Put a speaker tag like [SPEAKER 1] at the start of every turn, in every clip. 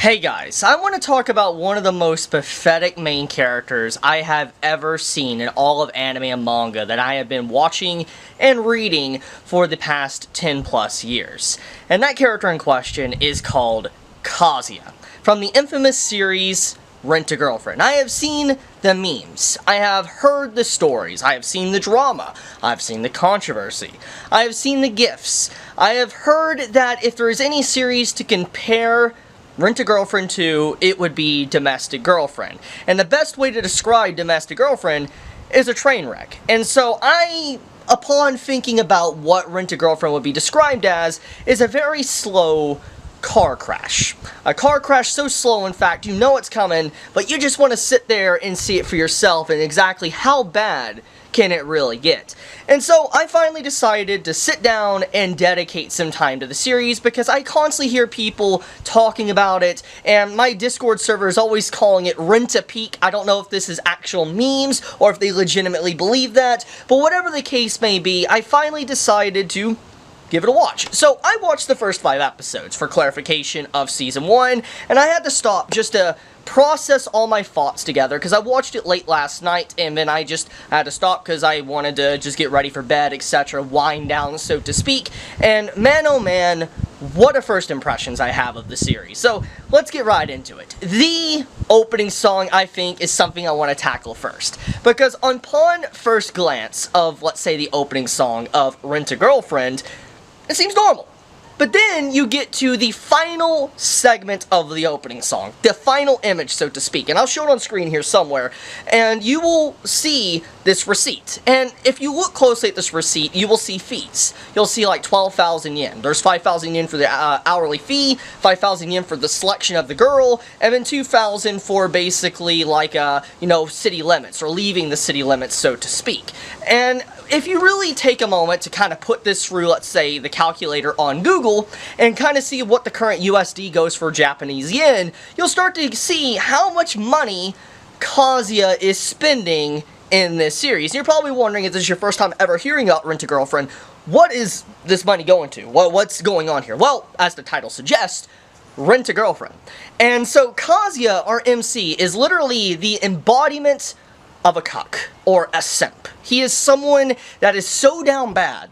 [SPEAKER 1] Hey guys, I want to talk about one of the most pathetic main characters I have ever seen in all of anime and manga that I have been watching and reading for the past 10 plus years. And that character in question is called Kazuya, from the infamous series Rent-A-Girlfriend. I have seen the memes, I have heard the stories, I have seen the drama, I've seen the controversy, I have seen the gifs, I have heard that if there is any series to compare Rent-A-Girlfriend to, it would be Domestic Girlfriend. And the best way to describe Domestic Girlfriend is a train wreck. And so upon thinking about what Rent-A-Girlfriend would be described as, is a very slow car crash. A car crash so slow, in fact, you know it's coming, but you just want to sit there and see it for yourself and exactly how bad can it really get. And so I finally decided to sit down and dedicate some time to the series because I constantly hear people talking about it, and my Discord server is always calling it Rent-A-Peak. I don't know if this is actual memes or if they legitimately believe that, but whatever the case may be, I finally decided to give it a watch. So I watched the first 5 episodes for clarification of Season 1, and I had to stop just to process all my thoughts together, because I watched it late last night, and then I just had to stop because I wanted to just get ready for bed, etc., wind down, so to speak, and man oh man, what a first impressions I have of the series. So let's get right into it. The opening song, I think, is something I want to tackle first, because upon first glance of, let's say, the opening song of Rent-A-Girlfriend, it seems normal. But then you get to the final segment of the opening song, the final image, so to speak, and I'll show it on screen here somewhere, and you will see this receipt. And if you look closely at this receipt, you will see fees. You'll see like 12,000 yen. There's 5,000 yen for the hourly fee, 5,000 yen for the selection of the girl, and then 2,000 for basically like, city limits, or leaving the city limits, so to speak. And if you really take a moment to kind of put this through, let's say, the calculator on Google, and kind of see what the current USD goes for Japanese yen, you'll start to see how much money Kazuya is spending in this series. And you're probably wondering, if this is your first time ever hearing about Rent-A-Girlfriend, what is this money going to? What's going on here? Well, as the title suggests, Rent-A-Girlfriend. And so Kazuya, our MC, is literally the embodiment of a cuck, or a simp. He is someone that is so down bad,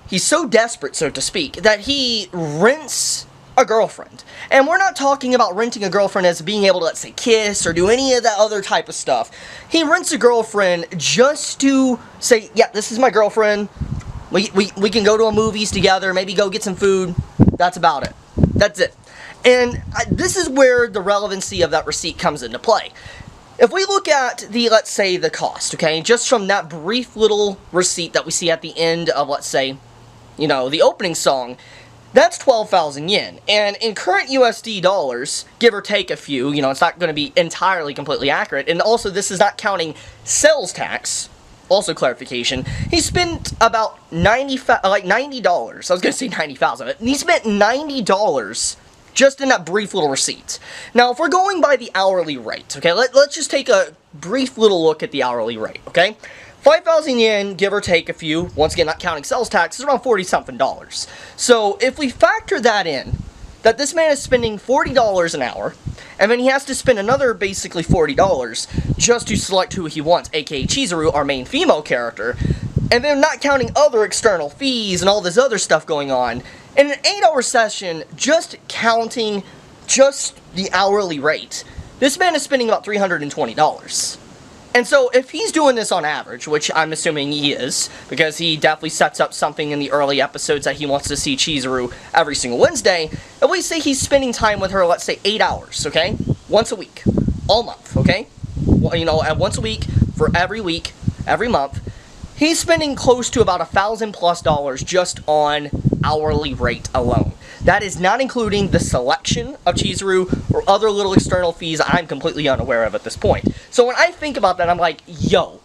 [SPEAKER 1] he's so desperate, so to speak, that he rents a girlfriend. And we're not talking about renting a girlfriend as being able to, let's say, kiss or do any of that other type of stuff. He rents a girlfriend just to say, yeah, this is my girlfriend, we can go to a movies together, maybe go get some food, that's about it. That's it. And this is where the relevancy of that receipt comes into play. If we look at the, let's say, the cost, okay, just from that brief little receipt that we see at the end of, let's say, the opening song, that's 12,000 yen. And in current USD dollars, give or take a few, it's not going to be entirely completely accurate. And also, this is not counting sales tax. Also, clarification, he spent about $90. I was going to say 90,000, but he spent $90 just in that brief little receipt. Now, if we're going by the hourly rate, okay, let's just take a brief little look at the hourly rate, okay? 5,000 yen, give or take a few, once again, not counting sales tax, is around $40-something. So, if we factor that in, that this man is spending $40 an hour, and then he has to spend another, basically, $40 just to select who he wants, aka Chizuru, our main female character, and then not counting other external fees and all this other stuff going on, in an 8-hour session, just counting just the hourly rate, this man is spending about $320. And so, if he's doing this on average, which I'm assuming he is, because he definitely sets up something in the early episodes that he wants to see Chizuru every single Wednesday, if we say he's spending time with her, let's say 8 hours, okay? Once a week. All month, okay? Once a week, for every week, every month, he's spending close to about $1,000+ just on hourly rate alone. That is not including the selection of Chizuru or other little external fees I'm completely unaware of at this point. So when I think about that, I'm like, yo,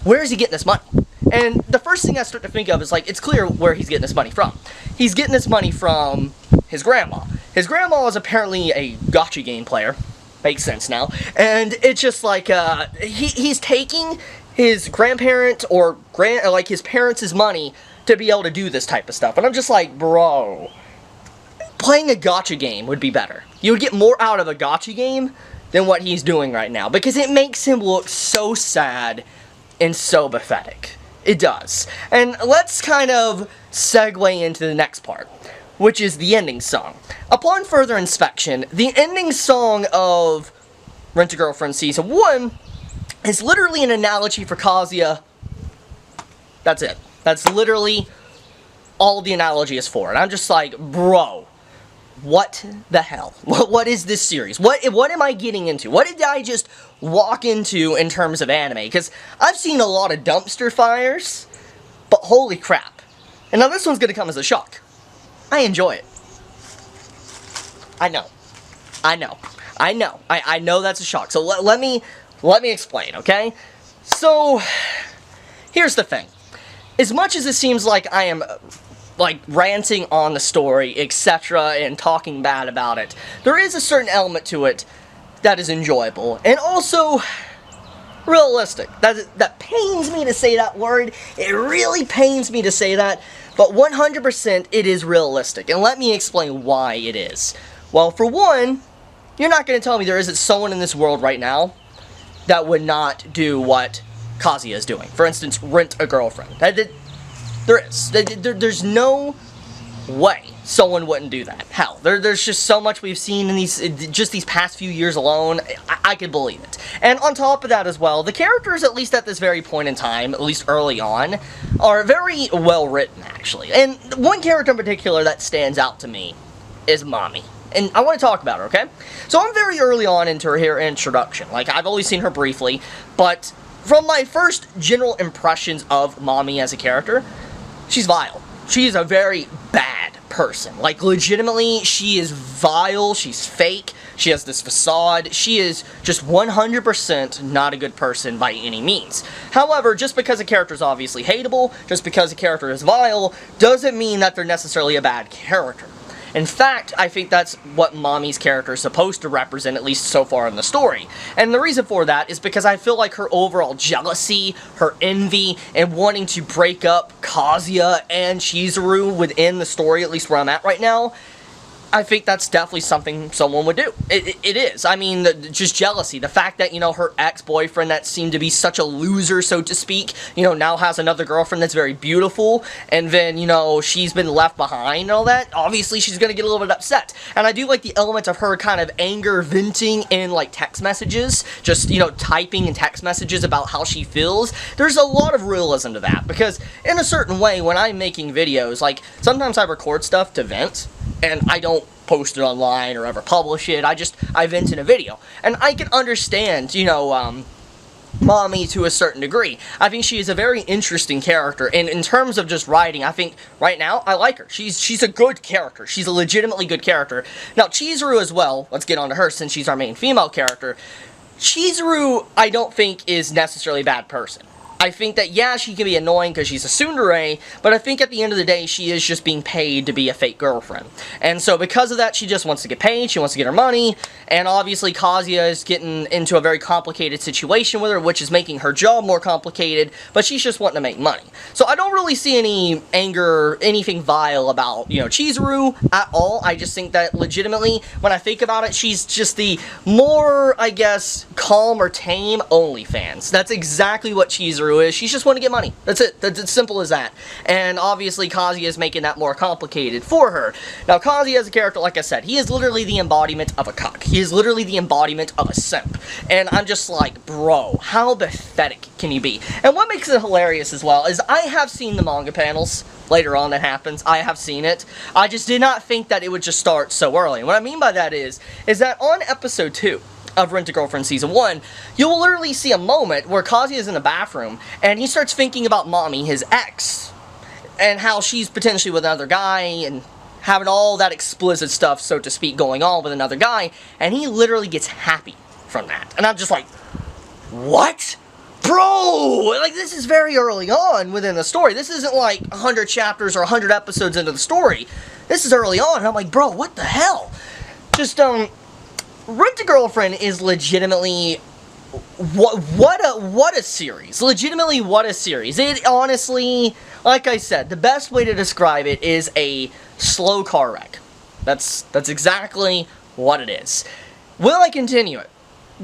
[SPEAKER 1] where is he getting this money? And the first thing I start to think of is, like, it's clear where he's getting this money from. He's getting this money from his grandma. His grandma is apparently a gacha game player. Makes sense now. And it's just like, he's taking his grandparent or his parents' money to be able to do this type of stuff. And I'm just like, bro, playing a gacha game would be better. You would get more out of a gacha game than what he's doing right now, because it makes him look so sad and so pathetic. It does. And let's kind of segue into the next part, which is the ending song. Upon further inspection, the ending song of Rent-A-Girlfriend Season 1 is literally an analogy for Kazuya. That's it. That's literally all the analogy is for. And I'm just like, bro, what the hell? What is this series? What am I getting into? What did I just walk into in terms of anime? Because I've seen a lot of dumpster fires, but holy crap. And now this one's going to come as a shock. I enjoy it. I know. I know that's a shock. So let me explain, okay? So, here's the thing. As much as it seems like I am, like, ranting on the story, etc., and talking bad about it, there is a certain element to it that is enjoyable, and also realistic. That pains me to say that word. It really pains me to say that, but 100% it is realistic, and let me explain why it is. Well, for one, you're not going to tell me there isn't someone in this world right now that would not do what Kazuya is doing. For instance, rent a girlfriend. There is. There's no way someone wouldn't do that. Hell, there's just so much we've seen in these past few years alone. I could believe it. And on top of that as well, the characters, at least at this very point in time, at least early on, are very well written, actually. And one character in particular that stands out to me is Mami. And I want to talk about her, okay? So I'm very early on into her introduction. Like, I've only seen her briefly, but from my first general impressions of Mami as a character, she's vile. She is a very bad person. Like, legitimately, she is vile, she's fake, she has this facade, she is just 100% not a good person by any means. However, just because a character is obviously hateable, just because a character is vile, doesn't mean that they're necessarily a bad character. In fact, I think that's what Mami's character is supposed to represent, at least so far in the story. And the reason for that is because I feel like her overall jealousy, her envy, and wanting to break up Kazuya and Chizuru within the story, at least where I'm at right now, I think that's definitely something someone would do. It is. I mean, just jealousy. The fact that, you know, her ex-boyfriend that seemed to be such a loser, so to speak, you know, now has another girlfriend that's very beautiful, and then, you know, she's been left behind and all that. Obviously, she's going to get a little bit upset. And I do like the element of her kind of anger venting in, like, text messages. Just, you know, typing in text messages about how she feels. There's a lot of realism to that, because in a certain way, when I'm making videos, like, sometimes I record stuff to vent, and I don't post it online or ever publish it. I vent in a video. And I can understand, you know, Mami to a certain degree. I think she is a very interesting character, and in terms of just writing, I think right now I like her. She's a good character. She's a legitimately good character. Now, Chizuru as well, let's get on to her since she's our main female character. Chizuru, I don't think, is necessarily a bad person. I think that, yeah, she can be annoying because she's a tsundere, but I think at the end of the day, she is just being paid to be a fake girlfriend. And so because of that, she just wants to get paid, she wants to get her money, and obviously Kazuya is getting into a very complicated situation with her, which is making her job more complicated, but she's just wanting to make money. So I don't really see any anger, anything vile about, you know, Chizuru at all. I just think that legitimately, when I think about it, she's just the more, I guess, calm or tame OnlyFans. That's exactly what Chizuru is. She's just want to get money. That's it. That's as simple as that. And obviously Kazuya is making that more complicated for her. Now Kazuya as a character, like I said, he is literally the embodiment of a cuck. He is literally the embodiment of a simp. And I'm just like, bro, how pathetic can you be? And what makes it hilarious as well is I have seen the manga panels. Later on that happens. I have seen it. I just did not think that it would just start so early. And what I mean by that is that on episode 2 of Rent-A-Girlfriend Season 1, you will literally see a moment where Kazuya is in the bathroom, and he starts thinking about Mami, his ex, and how she's potentially with another guy, and having all that explicit stuff, so to speak, going on with another guy, and he literally gets happy from that. And I'm just like, what? Bro! Like, this is very early on within the story. This isn't like 100 chapters or 100 episodes into the story. This is early on, and I'm like, bro, what the hell? Just, Rent-A-Girlfriend is legitimately, what a series. Legitimately, what a series. It honestly, like I said, the best way to describe it is a slow car wreck. That's exactly what it is. Will I continue it?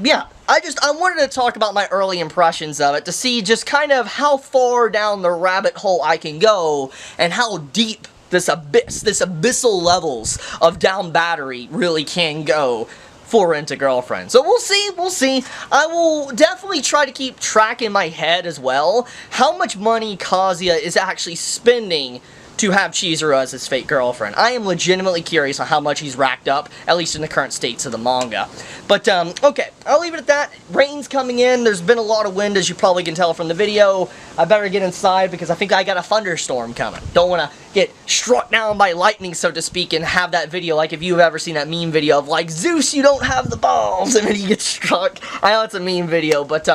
[SPEAKER 1] Yeah, I wanted to talk about my early impressions of it to see just kind of how far down the rabbit hole I can go and how deep this abyssal levels of down battery really can go for Rent-A-Girlfriend. So we'll see. I will definitely try to keep track in my head as well how much money Kazuya is actually spending to have Chizuru as his fake girlfriend. I am legitimately curious on how much he's racked up, at least in the current states of the manga. But, okay, I'll leave it at that. Rain's coming in. There's been a lot of wind, as you probably can tell from the video. I better get inside because I think I got a thunderstorm coming. Don't want to get struck down by lightning, so to speak, and have that video, like if you've ever seen that meme video of, like, Zeus, you don't have the balls, and then he gets struck. I know it's a meme video, but,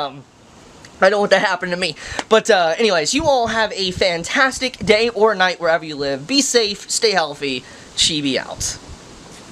[SPEAKER 1] I don't want that to happen to me. But, anyways, you all have a fantastic day or night wherever you live. Be safe, stay healthy, Chibi out.